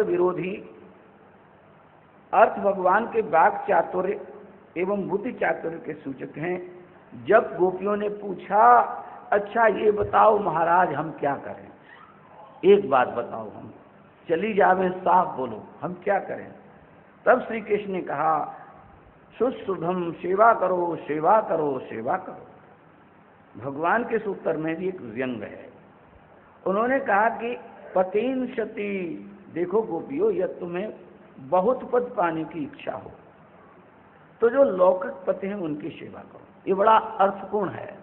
विरोधी अर्थ भगवान के वाक चातुर्य एवं बुद्धि चातुर्य के सूचक हैं। जब गोपियों ने पूछा, अच्छा ये बताओ महाराज हम क्या करें, एक बात बताओ, हम चली जावे, साफ बोलो हम क्या करें। तब श्री कृष्ण ने कहा, सुश्रुधम सेवा करो सेवा करो सेवा करो। भगवान के सूत्र में भी एक व्यंग है। उन्होंने कहा कि पतिन शती, देखो गोपियों, यह तुम्हें बहुत पद पाने की इच्छा हो तो जो लौकिक पति हैं उनकी सेवा करो। ये बड़ा अर्थपूर्ण है,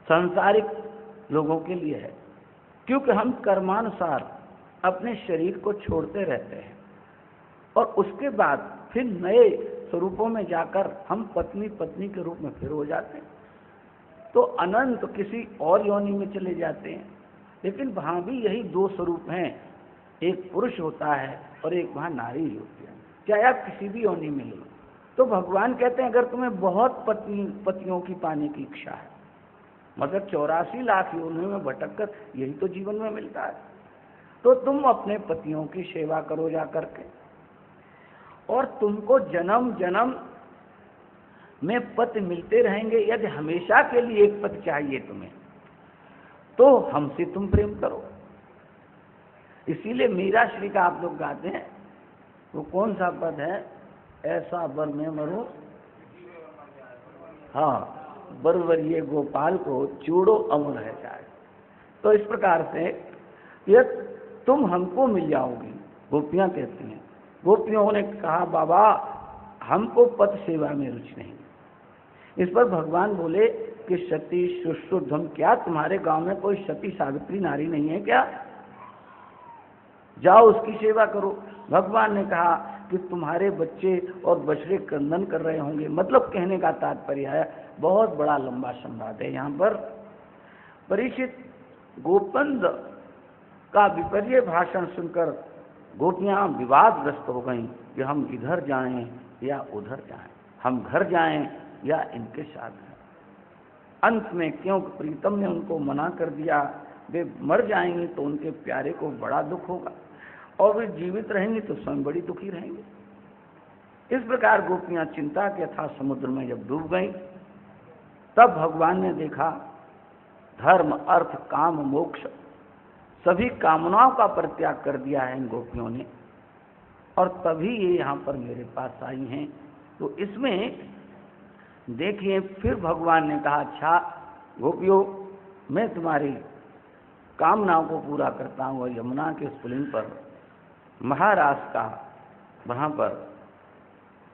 सांसारिक लोगों के लिए है, क्योंकि हम कर्मानुसार अपने शरीर को छोड़ते रहते हैं और उसके बाद फिर नए स्वरूपों में जाकर हम पत्नी पत्नी के रूप में फिर हो जाते हैं, तो अनंत किसी और योनि में चले जाते हैं। लेकिन वहाँ भी यही दो स्वरूप हैं, एक पुरुष होता है और एक वहाँ नारी होती है, चाहे आप किसी भी योनि में लो। तो भगवान कहते हैं अगर तुम्हें बहुत पतियों की पाने की इच्छा है, मतलब 84 लाख योनियों में भटक कर यही तो जीवन में मिलता है, तो तुम अपने पतियों की सेवा करो जा करके, और तुमको जन्म जन्म में पति मिलते रहेंगे। यदि हमेशा के लिए एक पति चाहिए तुम्हें तो हमसे तुम प्रेम करो। इसीलिए मीरा श्री का आप लोग गाते हैं, वो कौन सा पद है, ऐसा बर में मरूं, हाँ बरवरिये गोपाल को चूड़ो अमर है जाए। तो इस प्रकार से ये तुम हमको मिल जाओगी, गोपियां कहती हैं। गोपियों ने कहा बाबा हमको पद सेवा में रुचि नहीं। इस पर भगवान बोले कि सती सुश्रुतम, क्या तुम्हारे गांव में कोई सती सावित्री नारी नहीं है क्या, जाओ उसकी सेवा करो। भगवान ने कहा कि तुम्हारे बच्चे और बछड़े क्रंदन कर रहे होंगे, मतलब कहने का तात्पर्य है, बहुत बड़ा लंबा संवाद है यहाँ पर। परीक्षित गोपंद का विपर्य भाषण सुनकर गोपियां विवादग्रस्त हो गईं कि हम इधर जाएं या उधर जाएं, हम घर जाएं या इनके साथ हैं। अंत में क्योंकि प्रीतम ने उनको मना कर दिया, वे मर जाएंगी तो उनके प्यारे को बड़ा दुख होगा, और वे जीवित रहेंगी तो स्वयं बड़ी दुखी रहेंगे। इस प्रकार गोपियां चिंता के अथाह समुद्र में जब डूब गईं, तब भगवान ने देखा धर्म अर्थ काम मोक्ष सभी कामनाओं का परित्याग कर दिया है इन गोपियों ने, और तभी ये यहाँ पर मेरे पास आई हैं। तो इसमें देखिए फिर भगवान ने कहा, अच्छा गोपियों मैं तुम्हारी कामनाओं को पूरा करता हूँ। और यमुना के स्फुलिंग पर महाराज का वहाँ पर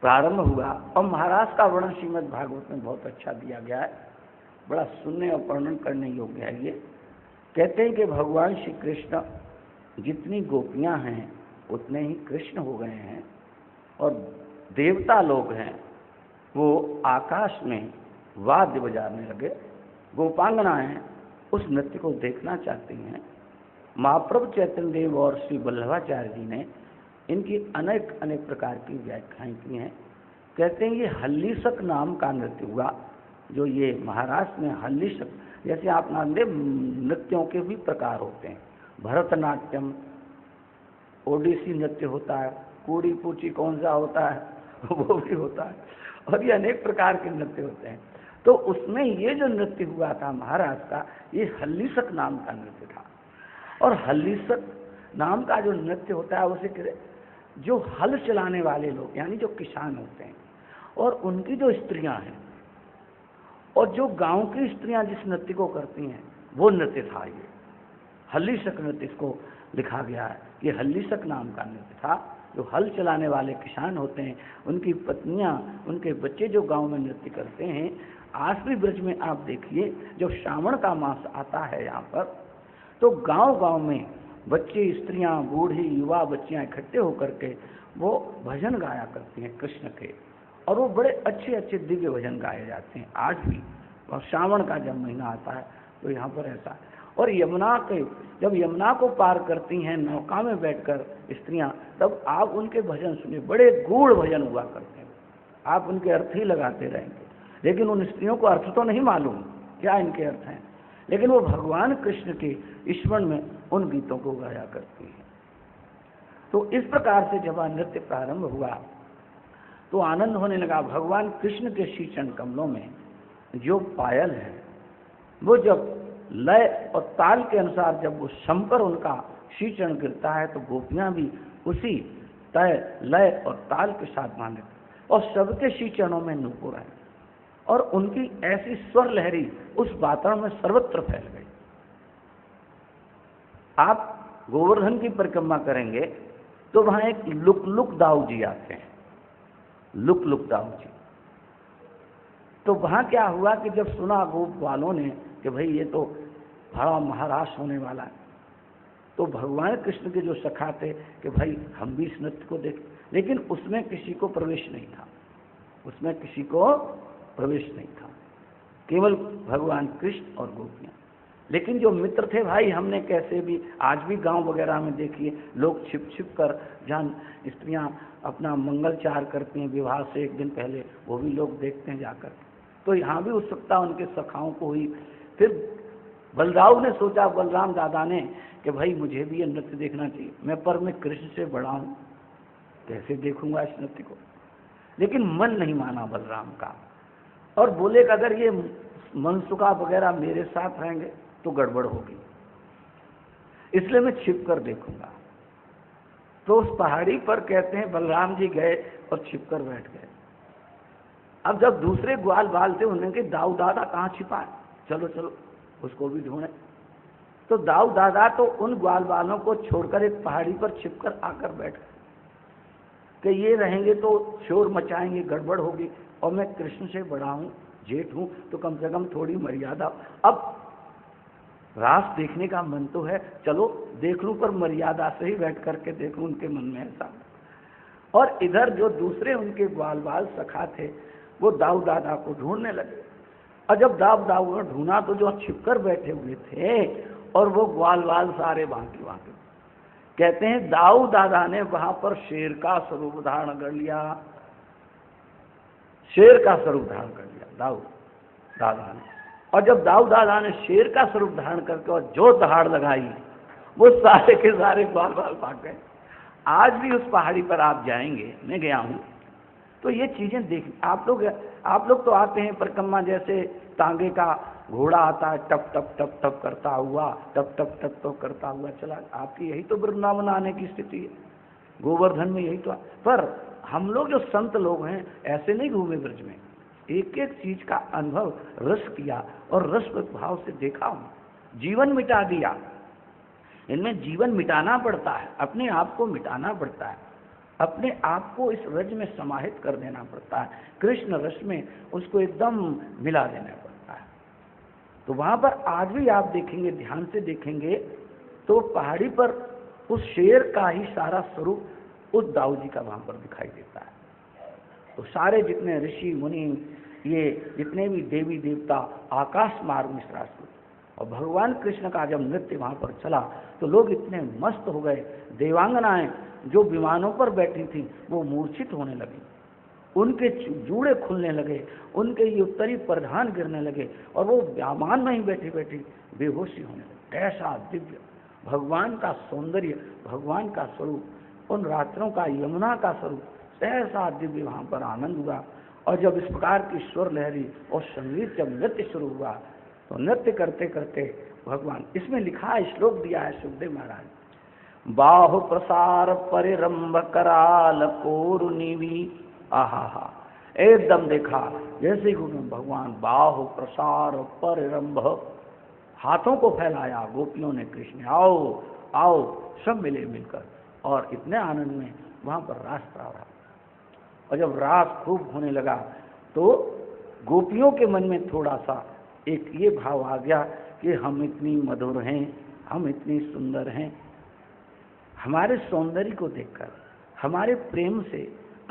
प्रारंभ हुआ, और महाराज का वर्णन श्रीमद् भागवत में बहुत अच्छा दिया गया है, बड़ा सुनने और वर्णन करने योग्य है। ये कहते हैं कि भगवान श्री कृष्ण जितनी गोपियाँ हैं उतने ही कृष्ण हो गए हैं, और देवता लोग हैं वो आकाश में वाद्य बजाने लगे। गोपांगनाएं उस नृत्य को देखना चाहती हैं। महाप्रभु चैतन्य देव और श्री वल्लभाचार्य जी ने इनकी अनेक अनेक प्रकार की व्याख्याएं की हैं। कहते हैं ये हल्लीसक नाम का नृत्य हुआ, जो ये महाराष्ट्र में हल्लीसक, जैसे आप नाम नृत्यों के भी प्रकार होते हैं, भरतनाट्यम, ओडिसी नृत्य होता है, कूड़ी पूची कौन सा होता है वो भी होता है, और ये अनेक प्रकार के नृत्य होते हैं। तो उसमें ये जो नृत्य हुआ था महाराष्ट्र का, ये हल्लीसक नाम का नृत्य था। और हल्लीसक नाम का जो नृत्य होता है उसे जो हल चलाने वाले लोग यानी जो किसान होते हैं और उनकी जो स्त्रियां हैं और जो गांव की स्त्रियां जिस नृत्य को करती हैं वो नृत्य था। ये हल्लीसक नृत्य इसको लिखा गया है। ये हल्लीसक नाम का नृत्य था। जो हल चलाने वाले किसान होते हैं उनकी पत्नियां, उनके बच्चे जो गांव में नृत्य करते हैं। आज भी ब्रज में आप देखिए, जब श्रावण का मास आता है यहाँ पर, तो गांव गांव में बच्चे, स्त्रियां, बूढ़े, युवा, बच्चियां इकट्ठे होकर के वो भजन गाया करती हैं कृष्ण के, और वो बड़े अच्छे अच्छे दिव्य भजन गाए जाते हैं आज भी। और श्रावण का जब महीना आता है तो यहाँ पर ऐसा है। और यमुना के जब यमुना को पार करती हैं नौका में बैठकर स्त्रियां, तब आप उनके भजन सुनिए, बड़े गूढ़ भजन हुआ करते हैं, आप उनके अर्थ ही लगाते रहेंगे, लेकिन उन स्त्रियों को अर्थ तो नहीं मालूम क्या इनके अर्थ हैं, लेकिन वो भगवान कृष्ण के स्मरण में उन गीतों को गाया करती हैं। तो इस प्रकार से जब नृत्य प्रारंभ हुआ तो आनंद होने लगा। भगवान कृष्ण के श्री चरण कमलों में जो पायल है वो जब लय और ताल के अनुसार जब वो शंकर उनका श्री चरण गिरता है तो गोपियां भी उसी तय लय और ताल के साथ मान लेते और सबके श्री चरणों में नूपुर है और उनकी ऐसी स्वर लहरी उस वातावरण में सर्वत्र फैल गई। आप गोवर्धन की परिक्रमा करेंगे तो वहां एक लुक दाऊ जी आते हैं, लुक दाऊ जी। तो वहां क्या हुआ कि जब सुना गोप वालों ने कि भाई ये तो बड़ा महाराज होने वाला है, तो भगवान कृष्ण के जो सखा थे कि भाई हम भी इस नृत्य को देखें, लेकिन उसमें किसी को प्रवेश नहीं था, उसमें किसी को प्रवेश नहीं था, केवल भगवान कृष्ण और गोपियां। लेकिन जो मित्र थे भाई, हमने कैसे भी आज भी गांव वगैरह में देखिए लोग छिप छिप कर जहाँ स्त्रियां अपना मंगलचार करती हैं विवाह से एक दिन पहले, वो भी लोग देखते हैं जाकर। तो यहाँ भी उत्सुकता उनके सखाओं को हुई। फिर बलराव ने सोचा, बलराम दादा ने, कि भाई मुझे भी ये नृत्य देखना चाहिए, मैं कृष्ण से बड़ा हूँ, कैसे देखूंगा इस नृत्य को। लेकिन मन नहीं माना बलराम का और बोले कि अगर ये मनसुखा वगैरह मेरे साथ रहेंगे तो गड़बड़ होगी, इसलिए मैं छिप कर देखूंगा। तो उस पहाड़ी पर कहते हैं बलराम जी गए और छिप कर बैठ गए। अब जब दूसरे ग्वाल बाल थे उन्होंने कहा दाऊ दादा कहाँ छिपा है, चलो चलो उसको भी ढूंढे। तो दाऊ दादा तो उन ग्वाल बालों को छोड़कर एक पहाड़ी पर छिपकर आकर बैठ गए कि ये रहेंगे तो शोर मचाएंगे, गड़बड़ होगी, और मैं कृष्ण से बड़ा हूँ, जेठ हूँ, तो कम से कम थोड़ी मर्यादा। अब रास देखने का मन तो है, चलो देख लूं, पर मर्यादा से ही बैठ करके देख लूं, उनके मन में ऐसा। और इधर जो दूसरे उनके ग्वाल बाल सखा थे वो दाऊ दादा को ढूंढने लगे। और जब दाऊ ढूंढा तो जो छिपकर बैठे हुए थे और वो ग्वाल बाल सारे बाकी कहते हैं दाऊ दादा ने वहां पर शेर का स्वरूप धारण कर लिया, शेर का स्वरूप धारण कर लिया दाऊ दादा ने। और जब दाऊ दादा ने शेर का स्वरूप धारण करके और जो दहाड़ लगाई वो सारे के सारे ग्वाल बाल भाग गए। आज भी उस पहाड़ी पर आप जाएंगे, मैं गया हूं, तो ये चीजें देख, आप लोग तो आते हैं परिक्रमा, जैसे तांगे का घोड़ा आता है, टप टप टप टप करता हुआ, टप टप टप टप करता हुआ चला। आपकी यही तो वृंदावन आने की स्थिति है, गोवर्धन में यही तो। पर हम लोग जो संत लोग हैं ऐसे नहीं घूमे ब्रज में, एक एक चीज का अनुभव रस किया और रस भाव से देखा हूं, जीवन मिटा दिया। इनमें जीवन मिटाना पड़ता है, अपने आप को मिटाना पड़ता है, अपने आप को इस रज में समाहित कर देना पड़ता है, कृष्ण रस में उसको एकदम मिला देना पड़ता है। तो वहां पर आज भी आप देखेंगे, ध्यान से देखेंगे तो पहाड़ी पर उस शेर का ही सारा स्वरूप उस दाऊ जी का वहां पर दिखाई देता है। तो सारे जितने ऋषि मुनि, ये जितने भी देवी देवता आकाश मार्ग में श्रास्त, और भगवान कृष्ण का जब नृत्य वहां पर चला तो लोग इतने मस्त हो गए। देवांगनाएं जो विमानों पर बैठी थी वो मूर्छित होने लगी, उनके जूड़े खुलने लगे, उनके ये उत्तरी प्रधान गिरने लगे और वो विमान में ही बैठी बैठी बेहोशी होने लगे। ऐसा दिव्य भगवान का सौंदर्य, भगवान का स्वरूप, उन रात्रों का यमुना का स्वरूप, ऐसा दिव्य वहां पर आनंद हुआ। और जब इस प्रकार की स्वर लहरी और संगीत, जब नृत्य शुरू हुआ तो नृत्य करते करते भगवान, इसमें लिखा है, श्लोक दिया है सुखदेव महाराज, बाहु प्रसार परिरंभ कराल कोरुनिवि, आहा, एकदम देखा जैसे ही भगवान बाहु प्रसार परिरंभ, हाथों को फैलाया गोपियों ने, कृष्ण आओ आओ, सब मिले मिलकर, और इतने आनंद में वहां पर रास रहा। और जब रास खूब होने लगा तो गोपियों के मन में थोड़ा सा एक ये भाव आ गया कि हम इतनी मधुर हैं, हम इतनी सुंदर हैं, हमारे सौंदर्य को देखकर, हमारे प्रेम से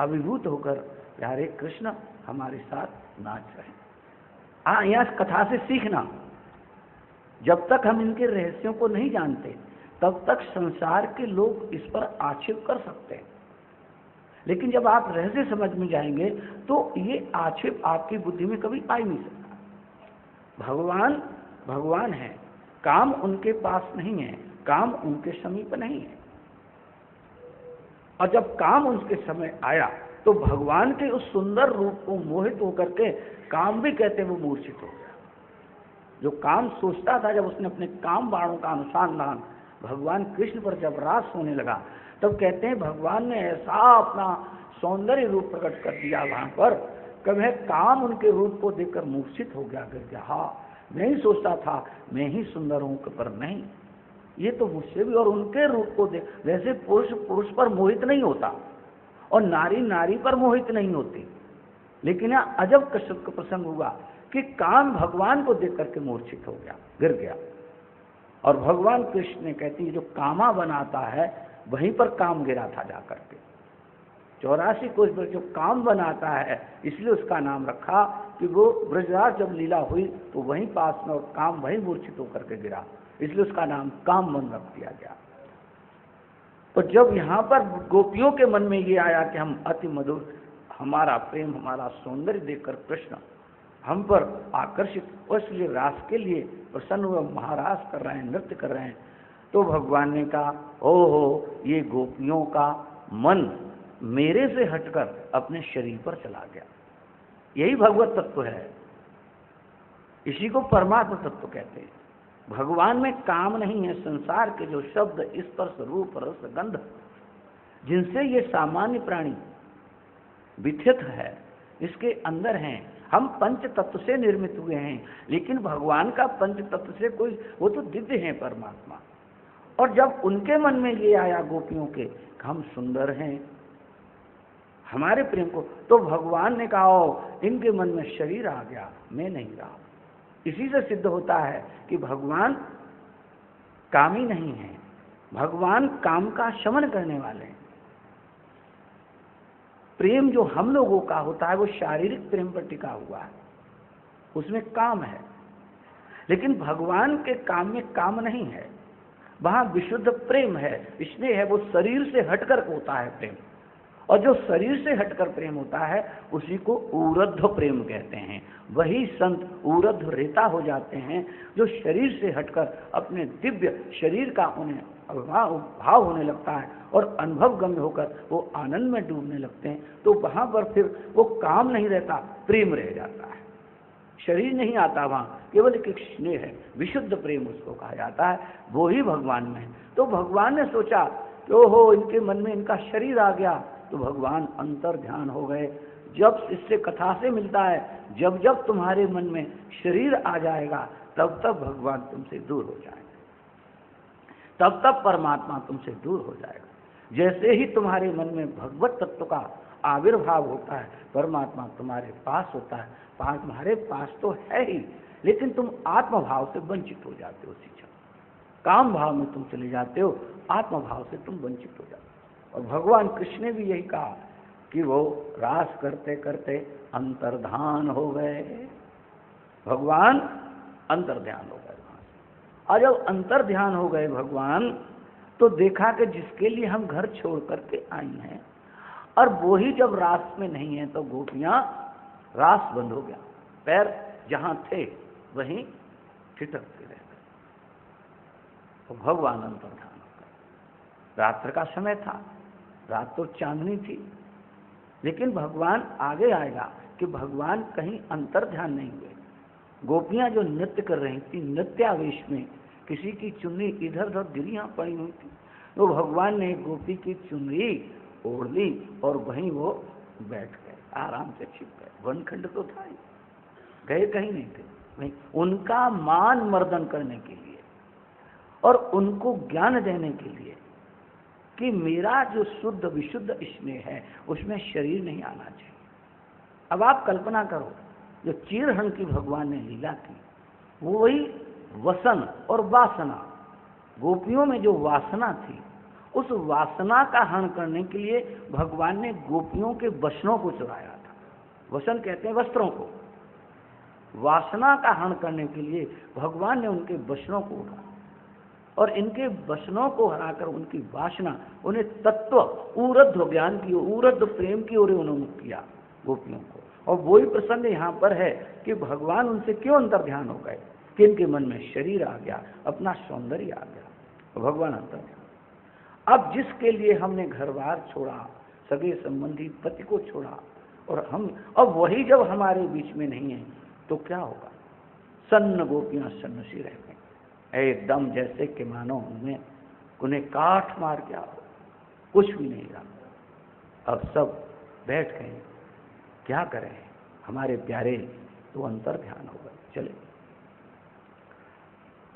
अभिभूत होकर प्यारे कृष्ण हमारे साथ नाच रहे। यहाँ कथा से सीखना, जब तक हम इनके रहस्यों को नहीं जानते तब तक संसार के लोग इस पर आक्षेप कर सकते हैं, लेकिन जब आप रहस्य समझ में जाएंगे तो ये आक्षेप आपकी बुद्धि में कभी आ ही नहीं सकता। भगवान भगवान है, काम उनके पास नहीं है, काम उनके समीप नहीं है। और जब काम उसके समय आया तो भगवान के उस सुंदर रूप को मोहित होकर के काम भी कहते वो मूर्छित हो गया। जो काम सोचता था, जब उसने अपने काम बाणों का अनुसंधान भगवान कृष्ण पर जब रास होने लगा, तब कहते हैं भगवान ने ऐसा अपना सौंदर्य रूप प्रकट कर दिया वहां पर, कभी काम उनके रूप को देखकर मूर्छित हो गया, गिर गया। हाँ, मैं ही सोचता था मैं ही सुंदर हूं, पर नहीं, ये तो मुझसे भी। और उनके रूप को देख, वैसे पुरुष पुरुष पर मोहित नहीं होता और नारी नारी पर मोहित नहीं होती, लेकिन यहाँ अजब कश्यप का प्रसंग हुआ कि काम भगवान को देख करके मूर्छित हो गया, गिर गया। और भगवान कृष्ण ने कहती है जो कामा बनाता है वहीं पर काम गिरा था जाकर के। 84 कोष पर जो काम बनाता है, इसलिए उसका नाम रखा कि वो ब्रजराज जब लीला हुई तो वहीं पास में, और काम वहीं मूर्छित होकर के गिरा, इसलिए उसका नाम काम मन रख दिया गया। तो जब यहाँ पर गोपियों के मन में ये आया कि हम अति मधुर, हमारा प्रेम, हमारा सौंदर्य देखकर कृष्ण हम पर आकर्षित, और इसलिए रास के लिए प्रसन्न हुए, महारास कर रहे हैं, नृत्य कर रहे हैं, तो भगवान ने कहा ओहो, ये गोपियों का मन मेरे से हटकर अपने शरीर पर चला गया। यही भगवत तत्व है, इसी को परमात्मा तत्व कहते हैं। भगवान में काम नहीं है। संसार के जो शब्द, स्पर्श, रूप, रस, गंध, जिनसे ये सामान्य प्राणी विथित है, इसके अंदर हैं। हम पंच तत्व से निर्मित हुए हैं, लेकिन भगवान का पंच तत्व से कोई, वो तो दिव्य है परमात्मा। और जब उनके मन में ये आया गोपियों के, हम सुंदर हैं, हमारे प्रेम को, तो भगवान ने कहा इनके मन में शरीर आ गया, मैं नहीं रहा। इसी से सिद्ध होता है कि भगवान कामी नहीं है, भगवान काम का शमन करने वाले हैं। प्रेम जो हम लोगों का होता है वो शारीरिक प्रेम पर टिका हुआ है, उसमें काम है, लेकिन भगवान के काम में काम नहीं है, वहां विशुद्ध प्रेम है, स्नेह है, वो शरीर से हटकर होता है प्रेम। और जो शरीर से हटकर प्रेम होता है उसी को ऊर्ध्व प्रेम कहते हैं। वही संत ऊर्ध्व रेता हो जाते हैं जो शरीर से हटकर अपने दिव्य शरीर का उन्हें भाव होने लगता है और अनुभव गम्य होकर वो आनंद में डूबने लगते हैं। तो वहां पर फिर वो काम नहीं रहता, प्रेम रह जाता है, शरीर नहीं आता वहां, केवल एक स्नेह है, विशुद्ध प्रेम उसको कहा जाता है, वो ही भगवान में। तो भगवान ने सोचा कि ओहो, इनके मन में इनका शरीर आ गया, तो भगवान अंतर ध्यान हो गए। जब इससे कथा से मिलता है, जब जब तुम्हारे मन में शरीर आ जाएगा तब तब भगवान तुमसे दूर हो जाएगा, तब तब परमात्मा तुमसे दूर हो जाएगा। जैसे ही तुम्हारे मन में भगवत तत्व का आविर्भाव होता है, परमात्मा तुम्हारे पास होता है, तुम्हारे पास तो है ही, लेकिन तुम आत्मभाव से वंचित हो जाते हो। उसी क्षण काम भाव में तुम चले जाते हो, आत्मभाव से तुम वंचित हो जाते हो। और भगवान कृष्ण ने भी यही कहा कि वो रास करते करते अंतर्धान हो गए, भगवान अंतर्ध्यान हो गए। और जब अंतर्ध्यान हो गए भगवान, तो देखा कि जिसके लिए हम घर छोड़ करके आई हैं, और वो ही जब रास में नहीं है, तो गोपियां, रास बंद हो गया, पैर जहां थे वहीं ठिठकते रह गए। तो भगवान अंतर्ध्यान हो गए। रात्र का समय था, रात तो चांदनी थी, लेकिन भगवान आगे आएगा कि भगवान कहीं अंतर्ध्यान नहीं हुए। गोपियां जो नृत्य कर रही थी, नृत्यावेश में, किसी की चुन्नी इधर उधर गिरियां पड़ी हुई थी, तो भगवान ने गोपी की चुन्नी ओढ़ ली और वहीं वो बैठ गए, आराम से छिप गए। वनखंड तो था ही, गए कहीं नहीं थे, वहीं उनका मान मर्दन करने के लिए और उनको ज्ञान देने के लिए कि मेरा जो शुद्ध विशुद्ध स्नेह है उसमें शरीर नहीं आना चाहिए। अब आप कल्पना करो, जो चीरहरण की भगवान ने लीला की, वो वही वसन और वासना, गोपियों में जो वासना थी, उस वासना का हरण करने के लिए भगवान ने गोपियों के वस्त्रों को चुराया था। वसन कहते हैं वस्त्रों को। वासना का हरण करने के लिए भगवान ने उनके वस्त्रों को उठाया और इनके वचनों को हराकर उनकी वासना, उन्हें तत्व ऊर्ध्व ज्ञान की, ऊर्ध्व प्रेम की ओर उन्मुख किया गोपियों को। और वही प्रसंग यहाँ पर है कि भगवान उनसे क्यों अंतर्ध्यान हो गए, कि इनके मन में शरीर आ गया, अपना सौंदर्य आ गया, तो भगवान अंतर्ध्यान। अब जिसके लिए हमने घर बार छोड़ा, सगे संबंधी पति को छोड़ा, और हम अब वही जब हमारे बीच में नहीं है तो क्या होगा? सन्न गोपियां सन्नसी रह गई, एकदम जैसे कि मानो उनमें उन्हें काठ मार गया हो, कुछ भी नहीं रहा। अब सब बैठ गए, क्या करें? हमारे प्यारे तो अंतर ध्यान हो गए, चले।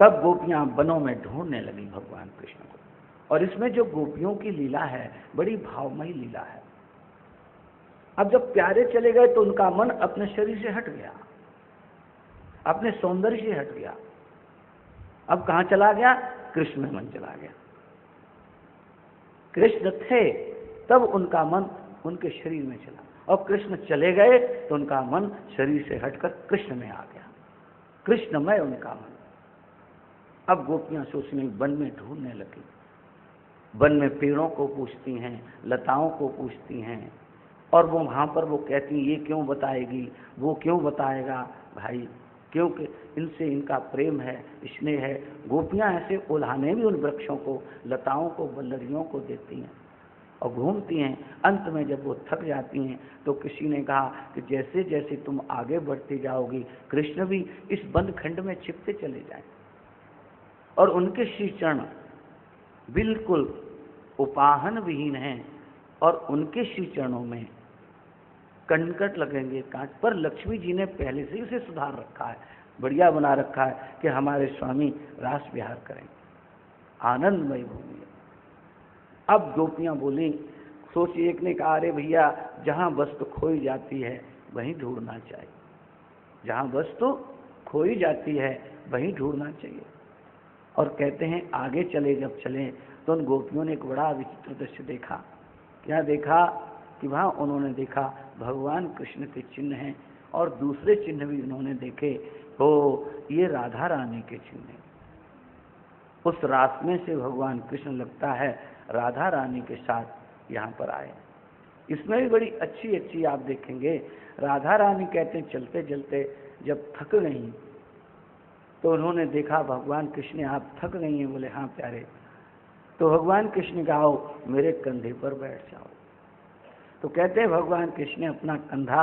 तब गोपियां वनों में ढूंढने लगी भगवान कृष्ण को। और इसमें जो गोपियों की लीला है बड़ी भावमयी लीला है। अब जब प्यारे चले गए तो उनका मन अपने शरीर से हट गया, अपने सौंदर्य से हट गया। अब कहां चला गया? कृष्ण में मन चला गया। कृष्ण थे तब उनका मन उनके शरीर में चला, और कृष्ण चले गए तो उनका मन शरीर से हटकर कृष्ण में आ गया, कृष्णमय उनका मन। अब गोपियां सोचने वन में ढूंढने लगी, वन में पेड़ों को पूछती हैं, लताओं को पूछती हैं, और वो वहां पर वो कहती हैं ये क्यों बताएगी, वो क्यों बताएगा भाई, क्योंकि इनसे इनका प्रेम है, स्नेह है। गोपियां ऐसे उल्हाने भी उन वृक्षों को, लताओं को, वल्लरियों को देती हैं और घूमती हैं। अंत में जब वो थक जाती हैं तो किसी ने कहा कि जैसे जैसे तुम आगे बढ़ती जाओगी कृष्ण भी इस वन खंड में छिपते चले जाएं, और उनके श्री चरण बिल्कुल उपाहन विहीन हैं, और उनके श्री चरणों में कंकट लगेंगे, कांट। पर लक्ष्मी जी ने पहले से उसे सुधार रखा है, बढ़िया बना रखा है कि हमारे स्वामी रास विहार करेंगे, आनंदमय भूमि। अब गोपियां बोली, सोचिए, एक ने कहा अरे भैया जहां वस्तु खोई जाती है वहीं ढूंढना चाहिए, जहां वस्तु खोई जाती है वहीं ढूंढना चाहिए। और कहते हैं आगे चले, जब चले तो उन गोपियों ने एक बड़ा विचित्र दृश्य देखा। क्या देखा? कि वहां उन्होंने देखा भगवान कृष्ण के चिन्ह हैं, और दूसरे चिन्ह भी उन्होंने देखे, हो ये राधा रानी के चिन्ह हैं। उस रात में से भगवान कृष्ण लगता है राधा रानी के साथ यहाँ पर आए। इसमें भी बड़ी अच्छी अच्छी आप देखेंगे, राधा रानी कहते हैं चलते चलते जब थक गई तो उन्होंने देखा भगवान कृष्ण आप थक गई हैं, बोले हाँ प्यारे। तो भगवान कृष्ण का आओ मेरे कंधे पर बैठ जाओ। तो कहते हैं भगवान कृष्ण ने अपना कंधा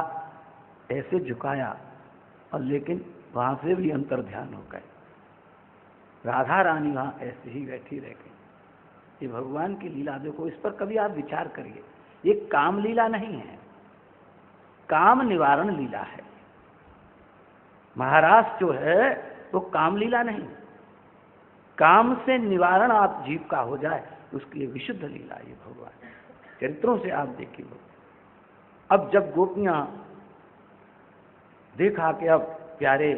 ऐसे झुकाया, और लेकिन वहां से भी अंतर ध्यान हो गए, राधा रानी वहां ऐसे ही बैठी रह गई। ये भगवान की लीला देखो, इस पर कभी आप विचार करिए। ये काम लीला नहीं है, काम निवारण लीला है। महाराज जो है वो काम लीला नहीं, काम से निवारण आप जीव का हो जाए उसके लिए विशुद्ध लीला ये भगवान चरित्रों से आप देखिए। अब जब गोपियां देखा कि अब प्यारे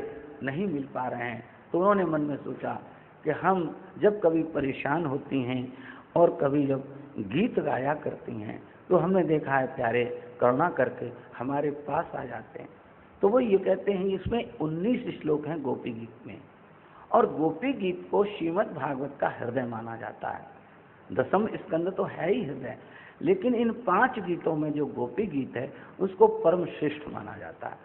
नहीं मिल पा रहे हैं तो उन्होंने मन में सोचा कि हम जब कभी परेशान होती हैं और कभी जब गीत गाया करती हैं तो हमने देखा है प्यारे करुणा करके हमारे पास आ जाते हैं। तो वो ये कहते हैं, इसमें 19 श्लोक हैं गोपी गीत में, और गोपी गीत को श्रीमद् भागवत का हृदय माना जाता है। 10वां स्कंद तो है ही हृदय, लेकिन इन 5 गीतों में जो गोपी गीत है उसको परम श्रेष्ठ माना जाता है,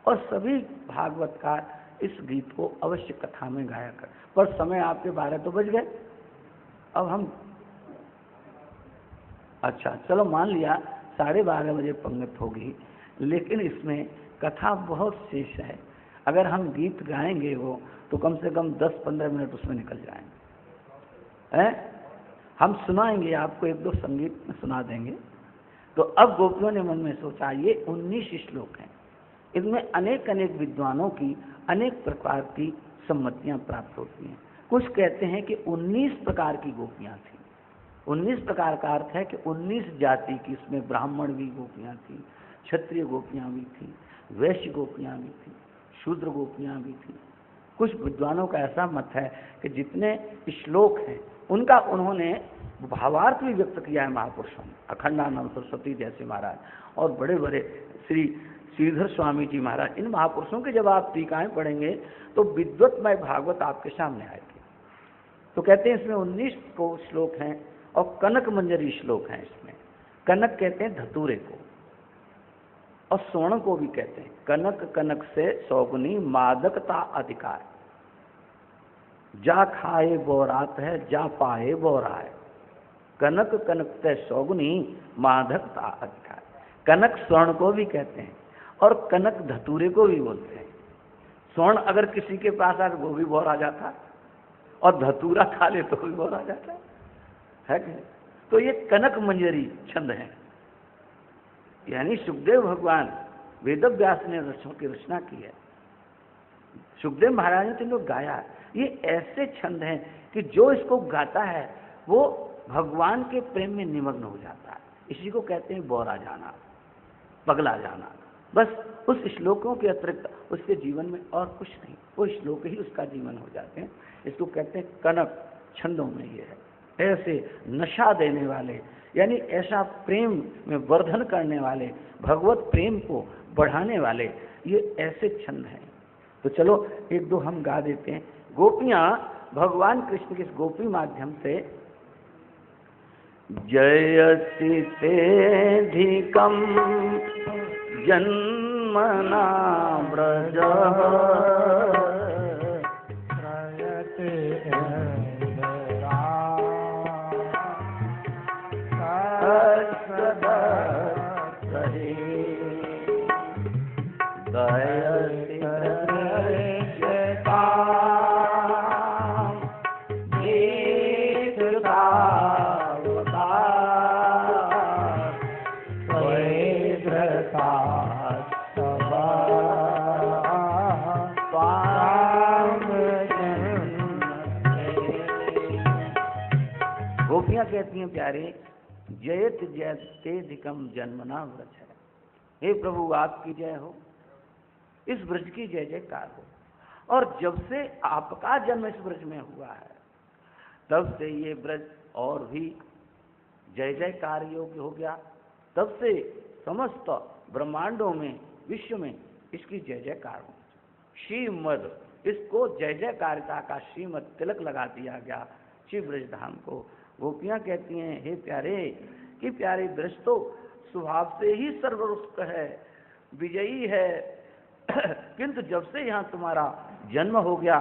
और सभी भागवतकार इस गीत को अवश्य कथा में गाया कर। पर समय आपके 12 तो बज गए, अब हम अच्छा चलो मान लिया 12:30 बजे पंगत होगी, लेकिन इसमें कथा बहुत शेष है। अगर हम गीत गाएंगे वो तो कम से कम 10-15 मिनट उसमें निकल जाएंगे, हम सुनाएंगे आपको, 1-2 संगीत में सुना देंगे। तो अब गोपियों ने मन में सोचा ये 19 श्लोक हैं, इनमें अनेक अनेक विद्वानों की अनेक प्रकार की सम्मतियां प्राप्त होती हैं। कुछ कहते हैं कि 19 प्रकार की गोपियां थी। 19 प्रकार का अर्थ है कि 19 जाति की, इसमें ब्राह्मण भी गोपियां थी, क्षत्रिय गोपियां भी थी, वैश्य गोपियां भी थी, शूद्र गोपियां भी थी। कुछ विद्वानों का ऐसा मत है कि जितने श्लोक हैं उनका उन्होंने भावार्थ भी व्यक्त किया है महापुरुषों ने, अखंडानंद सरस्वती जैसे महाराज और बड़े बड़े श्री श्रीधर स्वामी जी महाराज, इन महापुरुषों के जब आप टीकाएं पढ़ेंगे तो विद्वतमय भागवत आपके सामने आएगी। तो कहते हैं इसमें 19 को श्लोक हैं और कनक मंजरी श्लोक हैं। इसमें कनक कहते हैं धतूरे को, और स्वर्ण को भी कहते हैं। कनक कनक से सौगुनी मादकता अधिकार, जा खाए बोरात है जा पाए बोराए। कनक कनक तय सौगुनी माधकता अधिकार। कनक स्वर्ण को भी कहते हैं और कनक धतूरे को भी बोलते हैं। स्वर्ण अगर किसी के पास आए वो भी बोर आ जाता, और धतूरा खा ले तो भी बोर आ जाता है कि? तो ये कनक मंजरी छंद है। यानी सुखदेव भगवान वेद व्यास ने रसों की रचना की है, सुखदेव महाराज ने तो इनको गाया। ये ऐसे छंद हैं कि जो इसको गाता है वो भगवान के प्रेम में निमग्न हो जाता है। इसी को कहते हैं बोरा जाना, पगला जाना। बस उस श्लोकों के अतिरिक्त उसके जीवन में और कुछ नहीं, वो श्लोक ही उसका जीवन हो जाते हैं। इसको कहते हैं कनक। छंदों में ये है, ऐसे नशा देने वाले, यानी ऐसा प्रेम में वर्धन करने वाले, भगवत प्रेम को बढ़ाने वाले, ये ऐसे छंद हैं। तो चलो एक दो हम गा देते हैं। गोपियां भगवान कृष्ण के गोपी माध्यम से जयसि तेधिकं जन्मना व्रज कहती हैं प्यारे, जयत जयतेधिकम जन्मना व्रज है। हे प्रभु आपकी जय हो, इस ब्रज की जय जयकार हो। और जब से आपका जन्म इस ब्रज में हुआ है तब से ये ब्रज और भी जय जयकार योग्य हो गया। तब से समस्त ब्रह्मांडों में, विश्व में इसकी जय जयकार हो। श्रीमद, इसको जय जयकारिता का श्रीमद तिलक लगा दिया गया श्री ब्रज धाम को। गोपियां कहती हैं, हे प्यारे, कि प्यारे ब्रज तो स्वभाव से ही सर्वोत्कृष्ट है, विजयी है, किंतु जब से यहाँ तुम्हारा जन्म हो गया,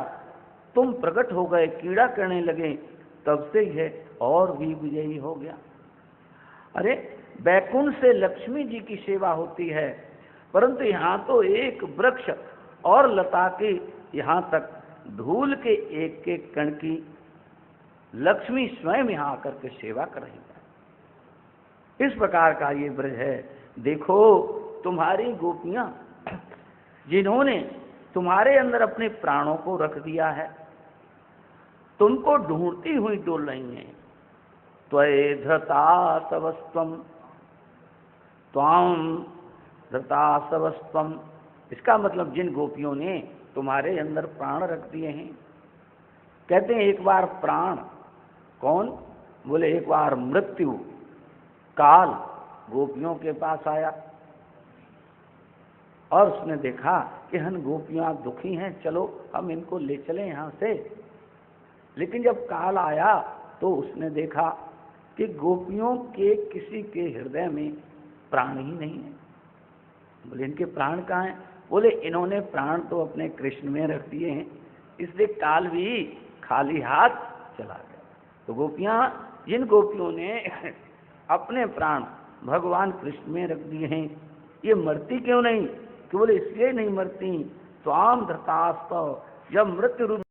तुम प्रकट हो गए, क्रीड़ा करने लगे, तब से यह और भी विजयी हो गया। अरे बैकुंठ से लक्ष्मी जी की सेवा होती है, परंतु यहाँ तो एक वृक्ष और लता के यहाँ तक धूल के एक एक कण की लक्ष्मी स्वयं यहाँ आकर के सेवा कर रही है। इस प्रकार का ये ब्रज है। देखो तुम्हारी गोपियां जिन्होंने तुम्हारे अंदर अपने प्राणों को रख दिया है, तुमको ढूंढती हुई डोल रही हैं। त्वये धृता सवस्त्वम, त्वाम धृता सवस्त्वम। इसका मतलब जिन गोपियों ने तुम्हारे अंदर प्राण रख दिए हैं। कहते हैं एक बार प्राण, कौन? बोले एक बार मृत्यु काल गोपियों के पास आया और उसने देखा कि हम गोपियां दुखी हैं, चलो हम इनको ले चलें यहाँ से। लेकिन जब काल आया तो उसने देखा कि गोपियों के किसी के हृदय में प्राण ही नहीं है। बोले इनके प्राण कहाँ हैं? बोले इन्होंने प्राण तो अपने कृष्ण में रख दिए हैं, इसलिए काल भी खाली हाथ चला गया। तो गोपियां, जिन गोपियों ने अपने प्राण भगवान कृष्ण में रख दिए हैं, ये मरती क्यों नहीं? कि बोले इसलिए नहीं मरती, स्वाम धृतास्तव, जब मृत्यु रूप